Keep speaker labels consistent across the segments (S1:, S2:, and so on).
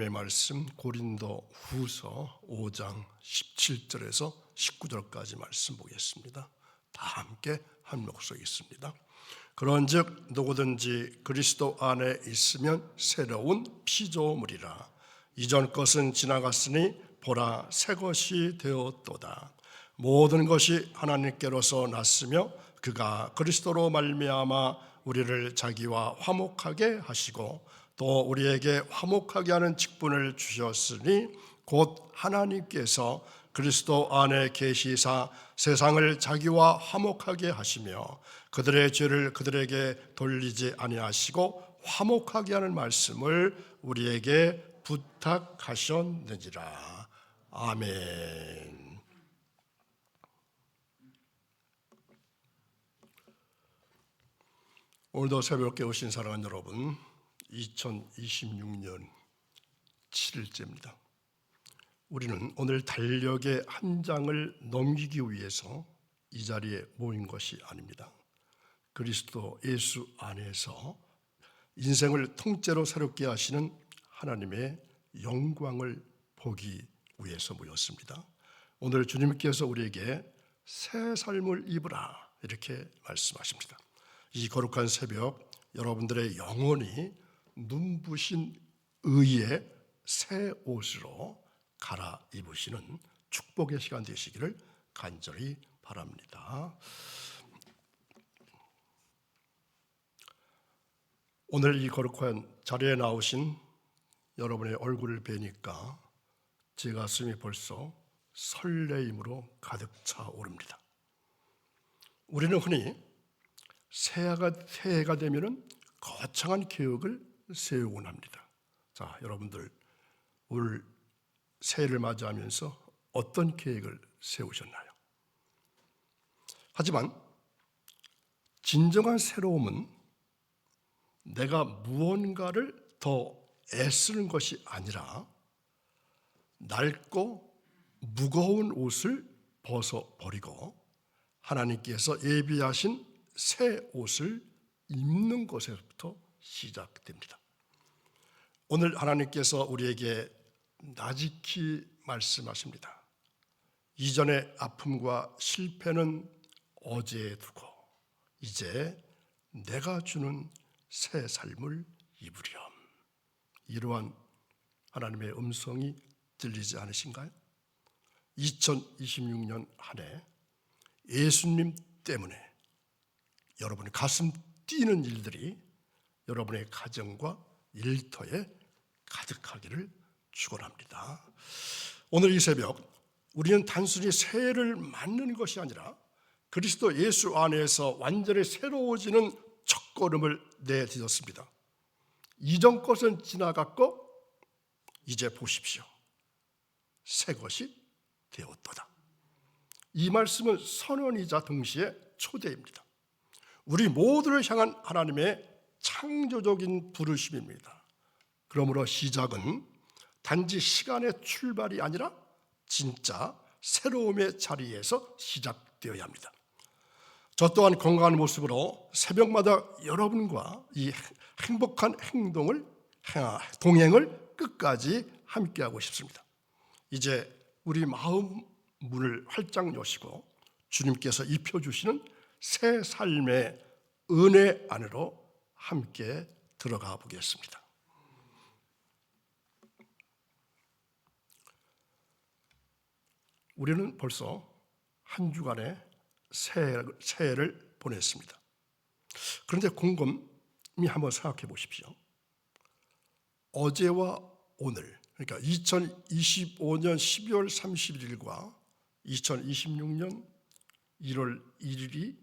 S1: 말씀 고린도 후서 5장 17절에서 19절까지 말씀 보겠습니다. 다 함께 한 목소리 있습니다. 그런즉 누구든지 그리스도 안에 있으면 새로운 피조물이라. 이전 것은 지나갔으니 보라 새 것이 되었도다. 모든 것이 하나님께로서 났으며 그가 그리스도로 말미암아 우리를 자기와 화목하게 하시고 또 우리에게 화목하게 하는 직분을 주셨으니 곧 하나님께서 그리스도 안에 계시사 세상을 자기와 화목하게 하시며 그들의 죄를 그들에게 돌리지 아니하시고 화목하게 하는 말씀을 우리에게 부탁하셨느니라. 아멘. 오늘도 새롭게 오신 사랑하는 여러분, 2026년 7일째입니다. 우리는 오늘 달력의 한 장을 넘기기 위해서 이 자리에 모인 것이 아닙니다. 그리스도 예수 안에서 인생을 통째로 새롭게 하시는 하나님의 영광을 보기 위해서 모였습니다. 오늘 주님께서 우리에게 새 삶을 입으라 이렇게 말씀하십니다. 이 거룩한 새벽 여러분들의 영혼이 눈부신 의의 새 옷으로 갈아입으시는 축복의 시간 되시기를 간절히 바랍니다. 오늘 이 거룩한 자리에 나오신 여러분의 얼굴을 뵈니까 제 가슴이 벌써 설레임으로 가득 차오릅니다. 우리는 흔히 새해가 되면은 거창한 계획을 세우곤 합니다. 자, 여러분들 올 새해를 맞이하면서 어떤 계획을 세우셨나요? 하지만 진정한 새로움은 내가 무언가를 더 애쓰는 것이 아니라 낡고 무거운 옷을 벗어버리고 하나님께서 예비하신 새 옷을 입는 것에서부터 시작됩니다. 오늘 하나님께서 우리에게 나직히 말씀하십니다. 이전의 아픔과 실패는 어제에 두고 이제 내가 주는 새 삶을 입으렴. 이러한 하나님의 음성이 들리지 않으신가요? 2026년 한 해 예수님 때문에 여러분의 가슴 뛰는 일들이 여러분의 가정과 일터에 가득하기를 축원합니다. 오늘 이 새벽 우리는 단순히 새해를 맞는 것이 아니라 그리스도 예수 안에서 완전히 새로워지는 첫걸음을 내딛었습니다. 이전 것은 지나갔고 이제 보십시오. 새 것이 되었도다. 이 말씀은 선언이자 동시에 초대입니다. 우리 모두를 향한 하나님의 창조적인 부르심입니다. 그러므로 시작은 단지 시간의 출발이 아니라 진짜 새로움의 자리에서 시작되어야 합니다. 저 또한 건강한 모습으로 새벽마다 여러분과 이 행복한 동행을 끝까지 함께하고 싶습니다. 이제 우리 마음 문을 활짝 여시고 주님께서 입혀주시는 새 삶의 은혜 안으로 함께 들어가 보겠습니다. 우리는 벌써 한 주간의 새해를 보냈습니다. 그런데 곰곰이 한번 생각해 보십시오. 어제와 오늘, 그러니까 2025년 12월 31일과 2026년 1월 1일이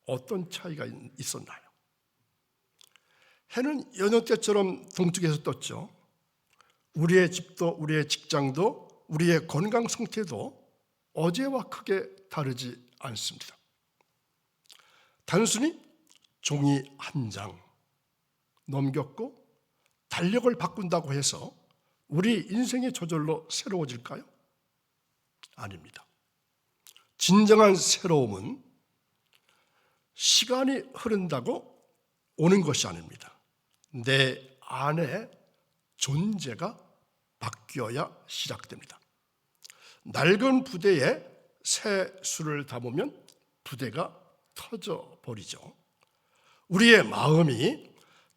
S1: 어떤 차이가 있었나요? 해는 여느 때처럼 동쪽에서 떴죠. 우리의 집도 우리의 직장도 우리의 건강 상태도 어제와 크게 다르지 않습니다. 단순히 종이 한 장 넘겼고 달력을 바꾼다고 해서 우리 인생이 저절로 새로워질까요? 아닙니다. 진정한 새로움은 시간이 흐른다고 오는 것이 아닙니다. 내 안에 존재가 바뀌어야 시작됩니다. 낡은 부대에 새 술을 담으면 부대가 터져버리죠. 우리의 마음이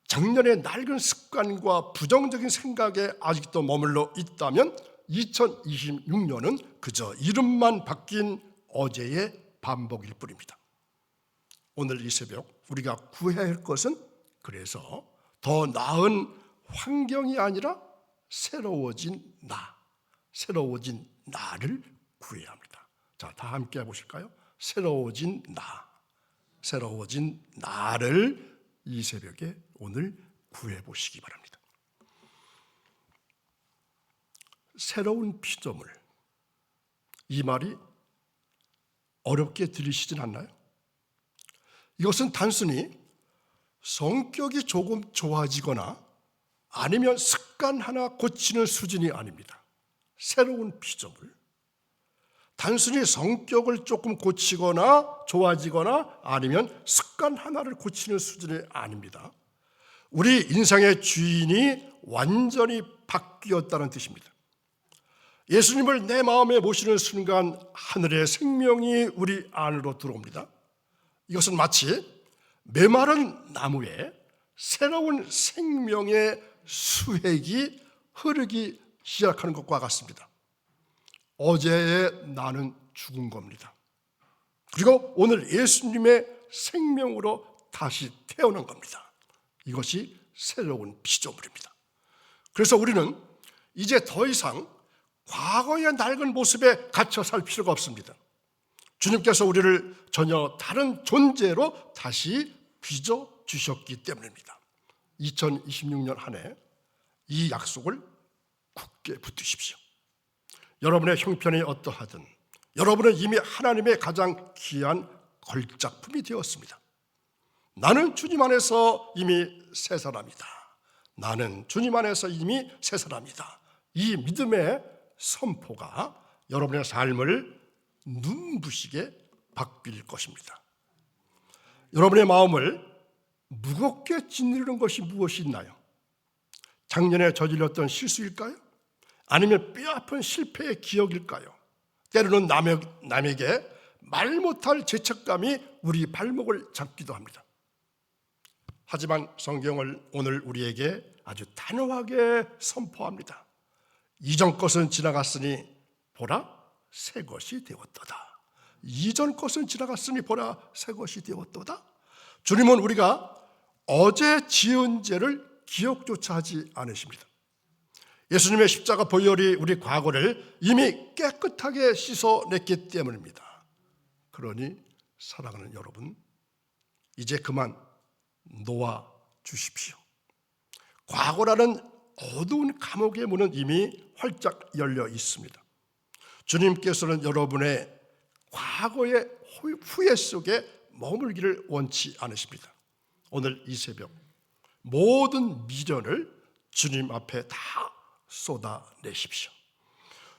S1: 작년의 낡은 습관과 부정적인 생각에 아직도 머물러 있다면 2026년은 그저 이름만 바뀐 어제의 반복일 뿐입니다. 오늘 이 새벽 우리가 구해야 할 것은 그래서 더 나은 환경이 아니라 새로워진 나를 구해야 합니다. 자, 다 함께 해보실까요? 새로워진 나를 이 새벽에 오늘 구해보시기 바랍니다. 새로운 피조물, 이 말이 어렵게 들리시진 않나요? 이것은 단순히 성격이 조금 좋아지거나 아니면 습관 하나 고치는 수준이 아닙니다. 새로운 피조물, 단순히 성격을 조금 고치거나 좋아지거나 아니면 습관 하나를 고치는 수준이 아닙니다. 우리 인생의 주인이 완전히 바뀌었다는 뜻입니다. 예수님을 내 마음에 모시는 순간 하늘의 생명이 우리 안으로 들어옵니다. 이것은 마치 메마른 나무에 새로운 생명의 수액이 흐르기 시작하는 것과 같습니다. 어제의 나는 죽은 겁니다. 그리고 오늘 예수님의 생명으로 다시 태어난 겁니다. 이것이 새로운 피조물입니다. 그래서 우리는 이제 더 이상 과거의 낡은 모습에 갇혀 살 필요가 없습니다. 주님께서 우리를 전혀 다른 존재로 다시 빚어주셨기 때문입니다. 2026년 한 해 이 약속을 굳게 붙드십시오. 여러분의 형편이 어떠하든 여러분은 이미 하나님의 가장 귀한 걸작품이 되었습니다. 나는 주님 안에서 이미 새 사람이다. 나는 주님 안에서 이미 새 사람이다. 이 믿음의 선포가 여러분의 삶을 눈부시게 바뀔 것입니다. 여러분의 마음을 무겁게 짓누르는 것이 무엇이 있나요? 작년에 저질렀던 실수일까요? 아니면 뼈아픈 실패의 기억일까요? 때로는 남에게 말 못할 죄책감이 우리 발목을 잡기도 합니다. 하지만 성경을 오늘 우리에게 아주 단호하게 선포합니다. 이전 것은 지나갔으니 보라 새 것이 되었도다. 이전 것은 지나갔으니 보라 새 것이 되었도다. 주님은 우리가 어제 지은 죄를 기억조차 하지 않으십니다. 예수님의 십자가 보혈이 우리 과거를 이미 깨끗하게 씻어냈기 때문입니다. 그러니 사랑하는 여러분, 이제 그만 놓아 주십시오. 과거라는 어두운 감옥의 문은 이미 활짝 열려 있습니다. 주님께서는 여러분의 과거의 후회 속에 머물기를 원치 않으십니다. 오늘 이 새벽 모든 미련을 주님 앞에 다 쏟아내십시오.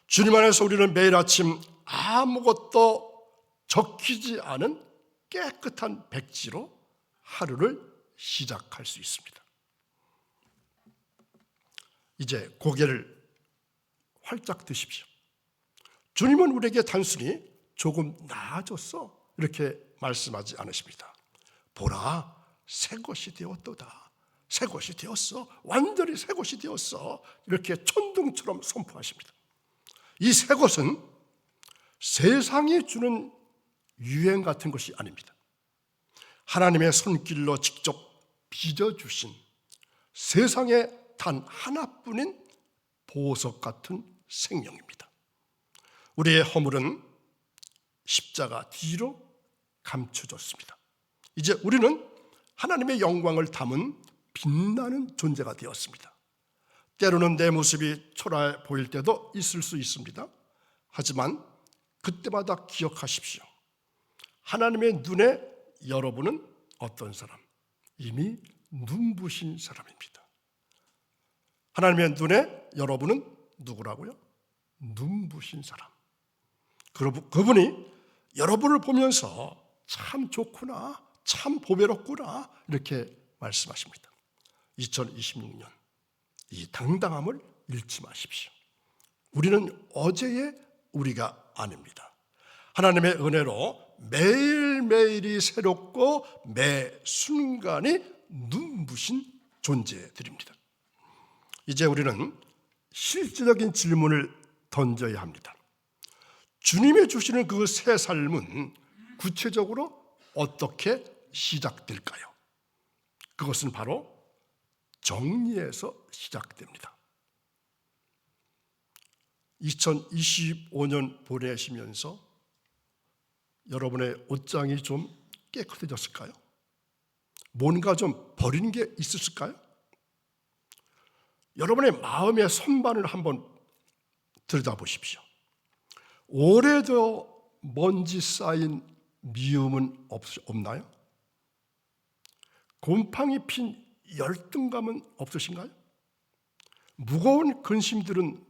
S1: 주님 안에서 우리는 매일 아침 아무것도 적히지 않은 깨끗한 백지로 하루를 시작할 수 있습니다. 이제 고개를 활짝 드십시오. 주님은 우리에게 단순히 조금 나아졌어 이렇게 말씀하지 않으십니다. 보라 새 것이 되었도다. 새 것이 되었어. 완전히 새 것이 되었어. 이렇게 천둥처럼 선포하십니다. 이 새 것은 세상이 주는 유행 같은 것이 아닙니다. 하나님의 손길로 직접 빚어주신 세상에 단 하나뿐인 보석 같은 생명입니다. 우리의 허물은 십자가 뒤로 감춰졌습니다. 이제 우리는 하나님의 영광을 담은 빛나는 존재가 되었습니다. 때로는 내 모습이 초라해 보일 때도 있을 수 있습니다. 하지만 그때마다 기억하십시오. 하나님의 눈에 여러분은 어떤 사람? 이미 눈부신 사람입니다. 하나님의 눈에 여러분은 누구라고요? 눈부신 사람. 그분이 여러분을 보면서 참 좋구나, 참 보배롭구나 이렇게 말씀하십니다. 2026년 이 당당함을 잃지 마십시오. 우리는 어제의 우리가 아닙니다. 하나님의 은혜로 매일매일이 새롭고 매 순간이 눈부신 존재들입니다. 이제 우리는 실질적인 질문을 던져야 합니다. 주님이 주시는 그 새 삶은 구체적으로 어떻게 시작될까요? 그것은 바로 정리에서 시작됩니다. 2025년 보내시면서 여러분의 옷장이 좀 깨끗해졌을까요? 뭔가 좀 버린 게 있었을까요? 여러분의 마음의 선반을 한번 들여다보십시오. 오래도 먼지 쌓인 미움은 없나요? 곰팡이 핀 열등감은 없으신가요? 무거운 근심들은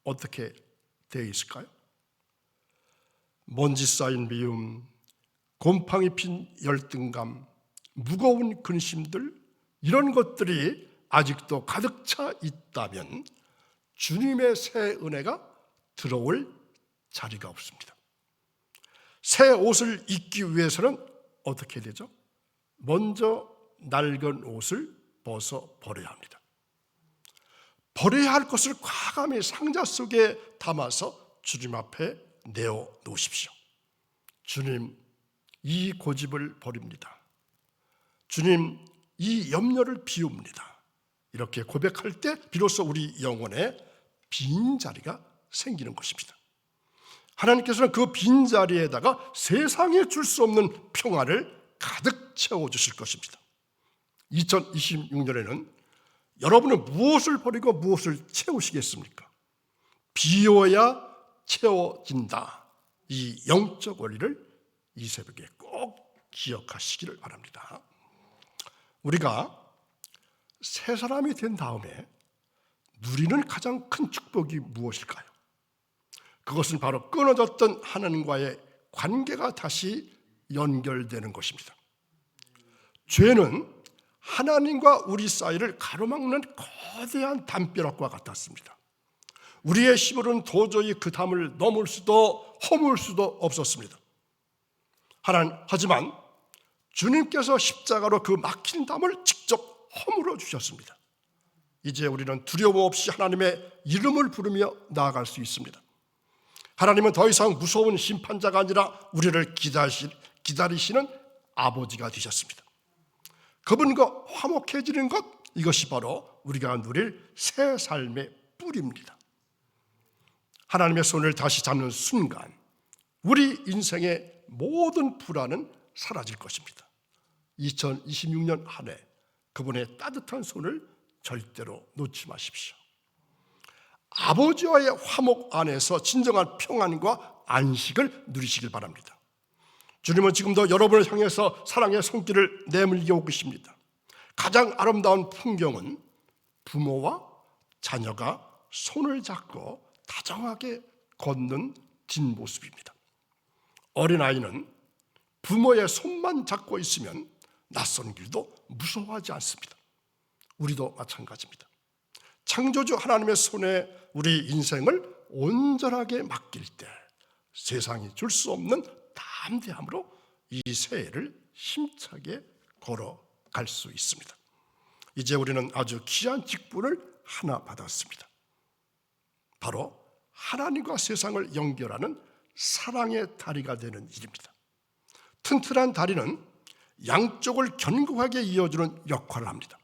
S1: 어떻게 되어 있을까요? 먼지 쌓인 미움, 곰팡이 핀 열등감, 무거운 근심들, 이런 것들이 아직도 가득 차 있다면 주님의 새 은혜가 들어올 자리가 없습니다. 새 옷을 입기 위해서는 어떻게 되죠? 먼저 낡은 옷을 벗어 버려야 합니다. 버려야 할 것을 과감히 상자 속에 담아서 주님 앞에 내어 놓으십시오. 주님, 이 고집을 버립니다. 주님, 이 염려를 비웁니다. 이렇게 고백할 때 비로소 우리 영혼에 빈자리가 생기는 것입니다. 하나님께서는 그 빈자리에다가 세상에 줄 수 없는 평화를 가득 채워주실 것입니다. 2026년에는 여러분은 무엇을 버리고 무엇을 채우시겠습니까? 비워야 채워진다. 이 영적 원리를 이 새벽에 꼭 기억하시기를 바랍니다. 우리가 새 사람이 된 다음에 누리는 가장 큰 축복이 무엇일까요? 그것은 바로 끊어졌던 하나님과의 관계가 다시 연결되는 것입니다. 죄는 하나님과 우리 사이를 가로막는 거대한 담벼락과 같았습니다. 우리의 힘으로는 도저히 그 담을 넘을 수도 허물 수도 없었습니다. 하지만 주님께서 십자가로 그 막힌 담을 직접 허물어 주셨습니다. 이제 우리는 두려움 없이 하나님의 이름을 부르며 나아갈 수 있습니다. 하나님은 더 이상 무서운 심판자가 아니라 우리를 기다리시는 아버지가 되셨습니다. 그분과 화목해지는 것, 이것이 바로 우리가 누릴 새 삶의 뿌리입니다. 하나님의 손을 다시 잡는 순간 우리 인생의 모든 불안은 사라질 것입니다. 2026년 한 해 그분의 따뜻한 손을 절대로 놓지 마십시오. 아버지와의 화목 안에서 진정한 평안과 안식을 누리시길 바랍니다. 주님은 지금도 여러분을 향해서 사랑의 손길을 내밀고 계십니다. 가장 아름다운 풍경은 부모와 자녀가 손을 잡고 다정하게 걷는 뒷모습입니다. 어린아이는 부모의 손만 잡고 있으면 낯선 길도 무서워하지 않습니다. 우리도 마찬가지입니다. 창조주 하나님의 손에 우리 인생을 온전하게 맡길 때 세상이 줄 수 없는 담대함으로 이 새해를 힘차게 걸어갈 수 있습니다. 이제 우리는 아주 귀한 직분을 하나 받았습니다. 바로 하나님과 세상을 연결하는 사랑의 다리가 되는 일입니다. 튼튼한 다리는 양쪽을 견고하게 이어주는 역할을 합니다.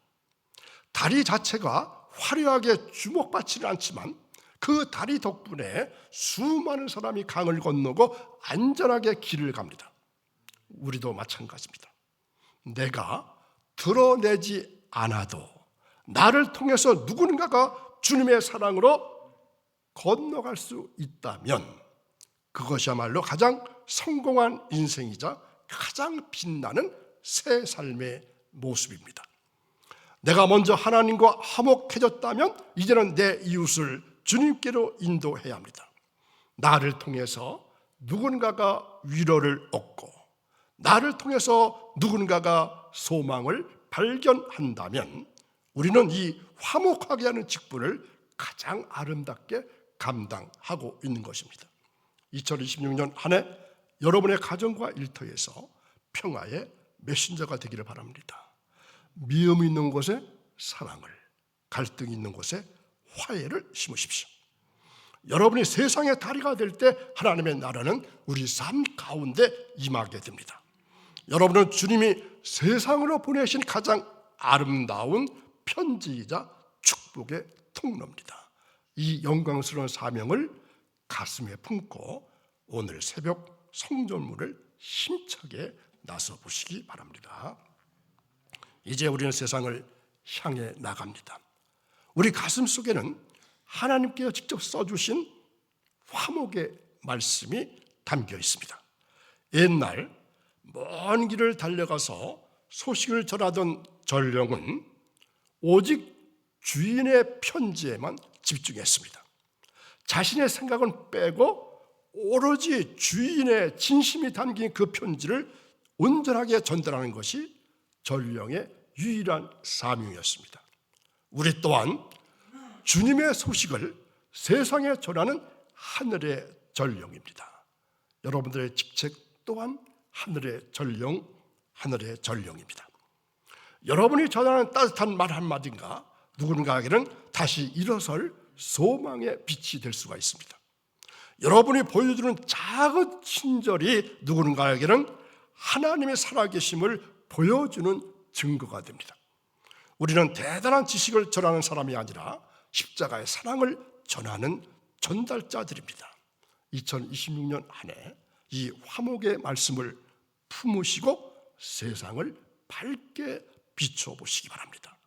S1: 다리 자체가 화려하게 주목받지는 않지만 그 다리 덕분에 수많은 사람이 강을 건너고 안전하게 길을 갑니다. 우리도 마찬가지입니다. 내가 드러내지 않아도 나를 통해서 누군가가 주님의 사랑으로 건너갈 수 있다면 그것이야말로 가장 성공한 인생이자 가장 빛나는 새 삶의 모습입니다. 내가 먼저 하나님과 화목해졌다면 이제는 내 이웃을 주님께로 인도해야 합니다. 나를 통해서 누군가가 위로를 얻고 나를 통해서 누군가가 소망을 발견한다면 우리는 이 화목하게 하는 직분을 가장 아름답게 감당하고 있는 것입니다. 2026년 한 해 여러분의 가정과 일터에서 평화의 메신저가 되기를 바랍니다. 미움이 있는 곳에 사랑을, 갈등이 있는 곳에 화해를 심으십시오. 여러분이 세상의 다리가 될 때 하나님의 나라는 우리 삶 가운데 임하게 됩니다. 여러분은 주님이 세상으로 보내신 가장 아름다운 편지이자 축복의 통로입니다. 이 영광스러운 사명을 가슴에 품고 오늘 새벽 성전문을 힘차게 나서 보시기 바랍니다. 이제 우리는 세상을 향해 나갑니다. 우리 가슴 속에는 하나님께서 직접 써주신 화목의 말씀이 담겨 있습니다. 옛날 먼 길을 달려가서 소식을 전하던 전령은 오직 주인의 편지에만 집중했습니다. 자신의 생각은 빼고 오로지 주인의 진심이 담긴 그 편지를 온전하게 전달하는 것이 전령의 유일한 사명이었습니다. 우리 또한 주님의 소식을 세상에 전하는 하늘의 전령입니다. 여러분들의 직책 또한 하늘의 전령입니다. 여러분이 전하는 따뜻한 말 한마디가 누군가에게는 다시 일어설 소망의 빛이 될 수가 있습니다. 여러분이 보여주는 작은 친절이 누군가에게는 하나님의 살아계심을 보여주는 증거가 됩니다. 우리는 대단한 지식을 전하는 사람이 아니라 십자가의 사랑을 전하는 전달자들입니다. 2026년 한 해 이 화목의 말씀을 품으시고 세상을 밝게 비춰보시기 바랍니다.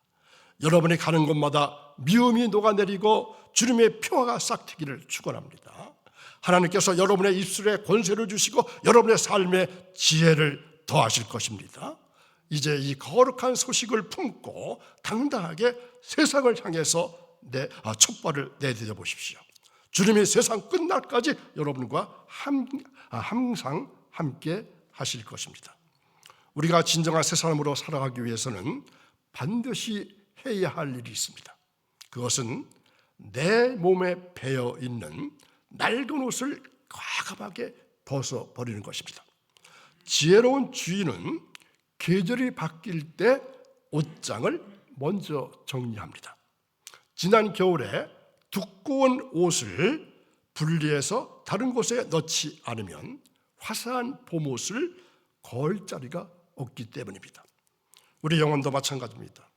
S1: 여러분이 가는 곳마다 미움이 녹아내리고 주님의 평화가 싹트기를 축원합니다. 하나님께서 여러분의 입술에 권세를 주시고 여러분의 삶에 지혜를 더하실 것입니다. 이제 이 거룩한 소식을 품고 당당하게 세상을 향해서 첫 발을 내디뎌 보십시오. 주님이 세상 끝날까지 여러분과 항상 함께 하실 것입니다. 우리가 진정한 새 사람으로 살아가기 위해서는 반드시 해야 할 일이 있습니다. 그것은 내 몸에 배어 있는 낡은 옷을 과감하게 벗어버리는 것입니다. 지혜로운 주인은 계절이 바뀔 때 옷장을 먼저 정리합니다. 지난 겨울에 두꺼운 옷을 분리해서 다른 곳에 넣지 않으면 화사한 봄옷을 거울 자리가 없기 때문입니다. 우리 영혼도 마찬가지입니다.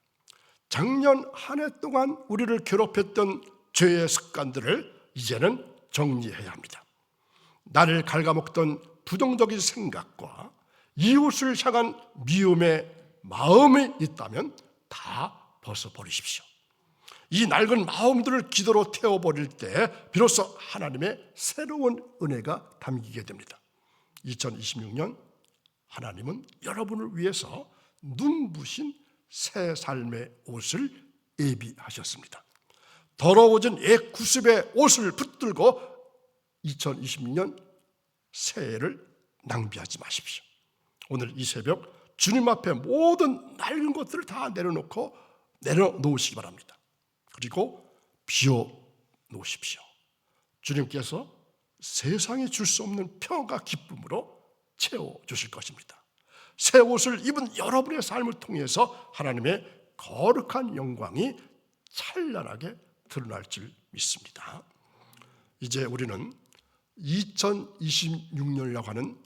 S1: 작년 한 해 동안 우리를 괴롭혔던 죄의 습관들을 이제는 정리해야 합니다. 나를 갉아먹던 부정적인 생각과 이웃을 향한 미움의 마음이 있다면 다 벗어버리십시오. 이 낡은 마음들을 기도로 태워버릴 때 비로소 하나님의 새로운 은혜가 담기게 됩니다. 2026년 하나님은 여러분을 위해서 눈부신 새 삶의 옷을 예비하셨습니다. 더러워진 옛 구습의 옷을 붙들고 2026년 새해를 낭비하지 마십시오. 오늘 이 새벽 주님 앞에 모든 낡은 것들을 다 내려놓으시기 바랍니다. 그리고 비워놓으십시오. 주님께서 세상에 줄 수 없는 평화와 기쁨으로 채워주실 것입니다. 새 옷을 입은 여러분의 삶을 통해서 하나님의 거룩한 영광이 찬란하게 드러날 줄 믿습니다. 이제 우리는 2026년이라고 하는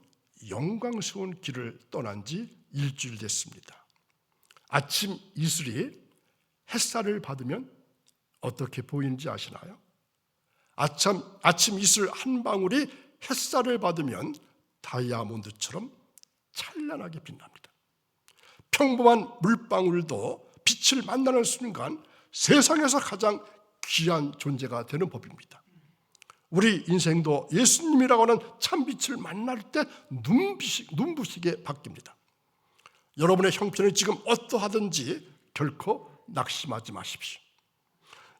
S1: 영광스러운 길을 떠난 지 일주일 됐습니다. 아침 이슬이 햇살을 받으면 어떻게 보이는지 아시나요? 아침 이슬 한 방울이 햇살을 받으면 다이아몬드처럼 찬란하게 빛납니다. 평범한 물방울도 빛을 만나는 순간 세상에서 가장 귀한 존재가 되는 법입니다. 우리 인생도 예수님이라고 하는 참빛을 만날 때 눈부시게 바뀝니다. 여러분의 형편이 지금 어떠하든지 결코 낙심하지 마십시오.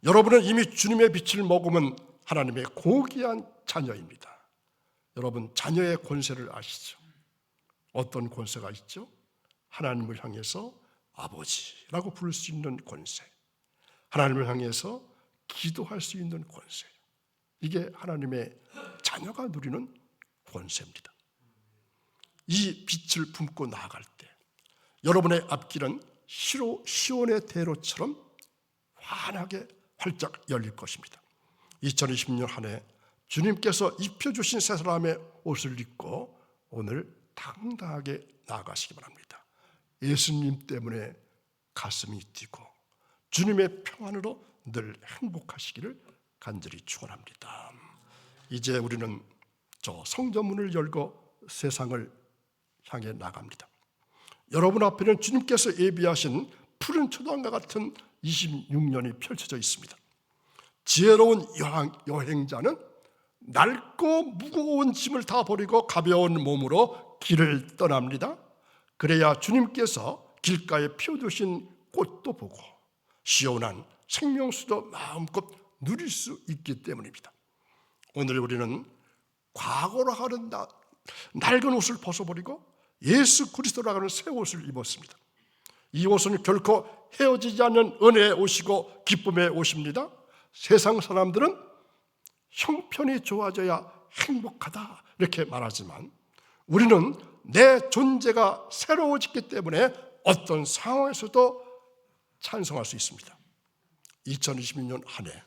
S1: 여러분은 이미 주님의 빛을 머금은 하나님의 고귀한 자녀입니다. 여러분, 자녀의 권세를 아시죠? 어떤 권세가 있죠? 하나님을 향해서 아버지라고 부를 수 있는 권세, 하나님을 향해서 기도할 수 있는 권세. 이게 하나님의 자녀가 누리는 권세입니다. 이 빛을 품고 나아갈 때 여러분의 앞길은 시온의 대로처럼 환하게 활짝 열릴 것입니다. 2020년 한 해 주님께서 입혀주신 새 사람의 옷을 입고 오늘 당당하게 나아가시기 바랍니다. 예수님 때문에 가슴이 뛰고 주님의 평안으로 늘 행복하시기를 간절히 축원합니다. 이제 우리는 저 성전문을 열고 세상을 향해 나갑니다. 여러분 앞에는 주님께서 예비하신 푸른 초당과 같은 26년이 펼쳐져 있습니다. 지혜로운 여행자는 낡고 무거운 짐을 다 버리고 가벼운 몸으로 길을 떠납니다. 그래야 주님께서 길가에 피워두신 꽃도 보고 시원한 생명수도 마음껏 누릴 수 있기 때문입니다. 오늘 우리는 과거로 하는 낡은 옷을 벗어버리고 예수 그리스도라고 하는 새 옷을 입었습니다. 이 옷은 결코 헤어지지 않는 은혜의 옷이고 기쁨의 옷입니다. 세상 사람들은 형편이 좋아져야 행복하다 이렇게 말하지만 우리는 내 존재가 새로워졌기 때문에 어떤 상황에서도 찬송할 수 있습니다. 2026년 한 해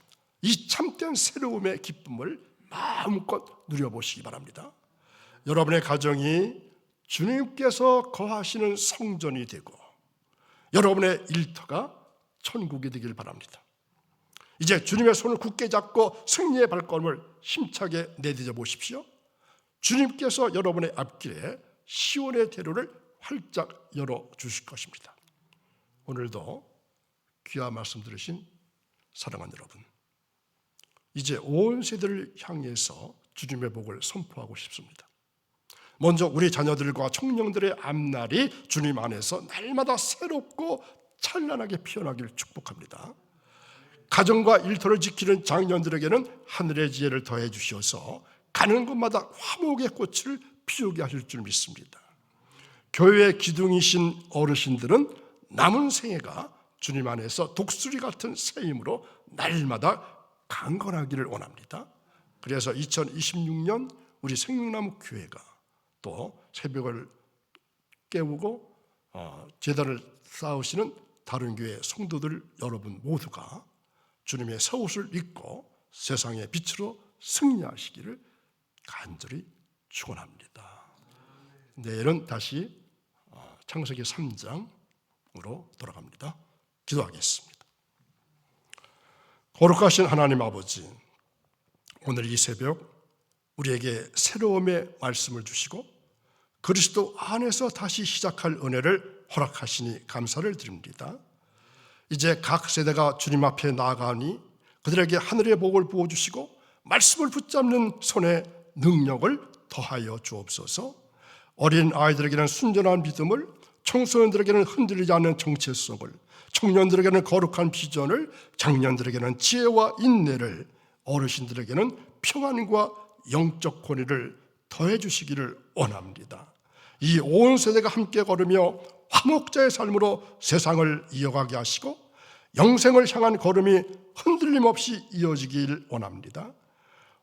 S1: 이 참된 새로움의 기쁨을 마음껏 누려보시기 바랍니다. 여러분의 가정이 주님께서 거하시는 성전이 되고 여러분의 일터가 천국이 되길 바랍니다. 이제 주님의 손을 굳게 잡고 승리의 발걸음을 힘차게 내디뎌 보십시오. 주님께서 여러분의 앞길에 시온의 대로를 활짝 열어주실 것입니다. 오늘도 귀한 말씀 들으신 사랑하는 여러분, 이제 온 세대를 향해서 주님의 복을 선포하고 싶습니다. 먼저 우리 자녀들과 청년들의 앞날이 주님 안에서 날마다 새롭고 찬란하게 피어나기를 축복합니다. 가정과 일터를 지키는 장년들에게는 하늘의 지혜를 더해 주셔서 가는 곳마다 화목의 꽃을 피우게 하실 줄 믿습니다. 교회의 기둥이신 어르신들은 남은 생애가 주님 안에서 독수리 같은 새 힘으로 날마다 강건하기를 원합니다. 그래서 2026년 우리 생명나무 교회가 또 새벽을 깨우고 제단을 쌓으시는 다른 교회 성도들 여러분 모두가 주님의 새 옷을 입고 세상의 빛으로 승리하시기를 간절히 축원합니다. 내일은 다시 창세기 3장으로 돌아갑니다. 기도하겠습니다. 거룩하신 하나님 아버지, 오늘 이 새벽 우리에게 새로움의 말씀을 주시고 그리스도 안에서 다시 시작할 은혜를 허락하시니 감사를 드립니다. 이제 각 세대가 주님 앞에 나아가니 그들에게 하늘의 복을 부어주시고 말씀을 붙잡는 손에 능력을 더하여 주옵소서. 어린 아이들에게는 순전한 믿음을, 청소년들에게는 흔들리지 않는 정체성을, 청년들에게는 거룩한 비전을, 장년들에게는 지혜와 인내를, 어르신들에게는 평안과 영적 권위를 더해 주시기를 원합니다. 이 온 세대가 함께 걸으며 화목자의 삶으로 세상을 이어가게 하시고 영생을 향한 걸음이 흔들림 없이 이어지길 원합니다.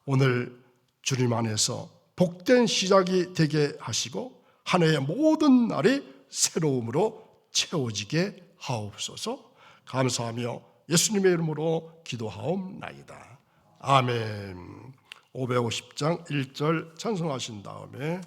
S1: 오늘 주님 안에서 복된 시작이 되게 하시고 한 해의 모든 날이 새로움으로 채워지게 하옵소서. 감사하며 예수님의 이름으로 기도하옵나이다. 아멘. 550장 1절 찬송하신 다음에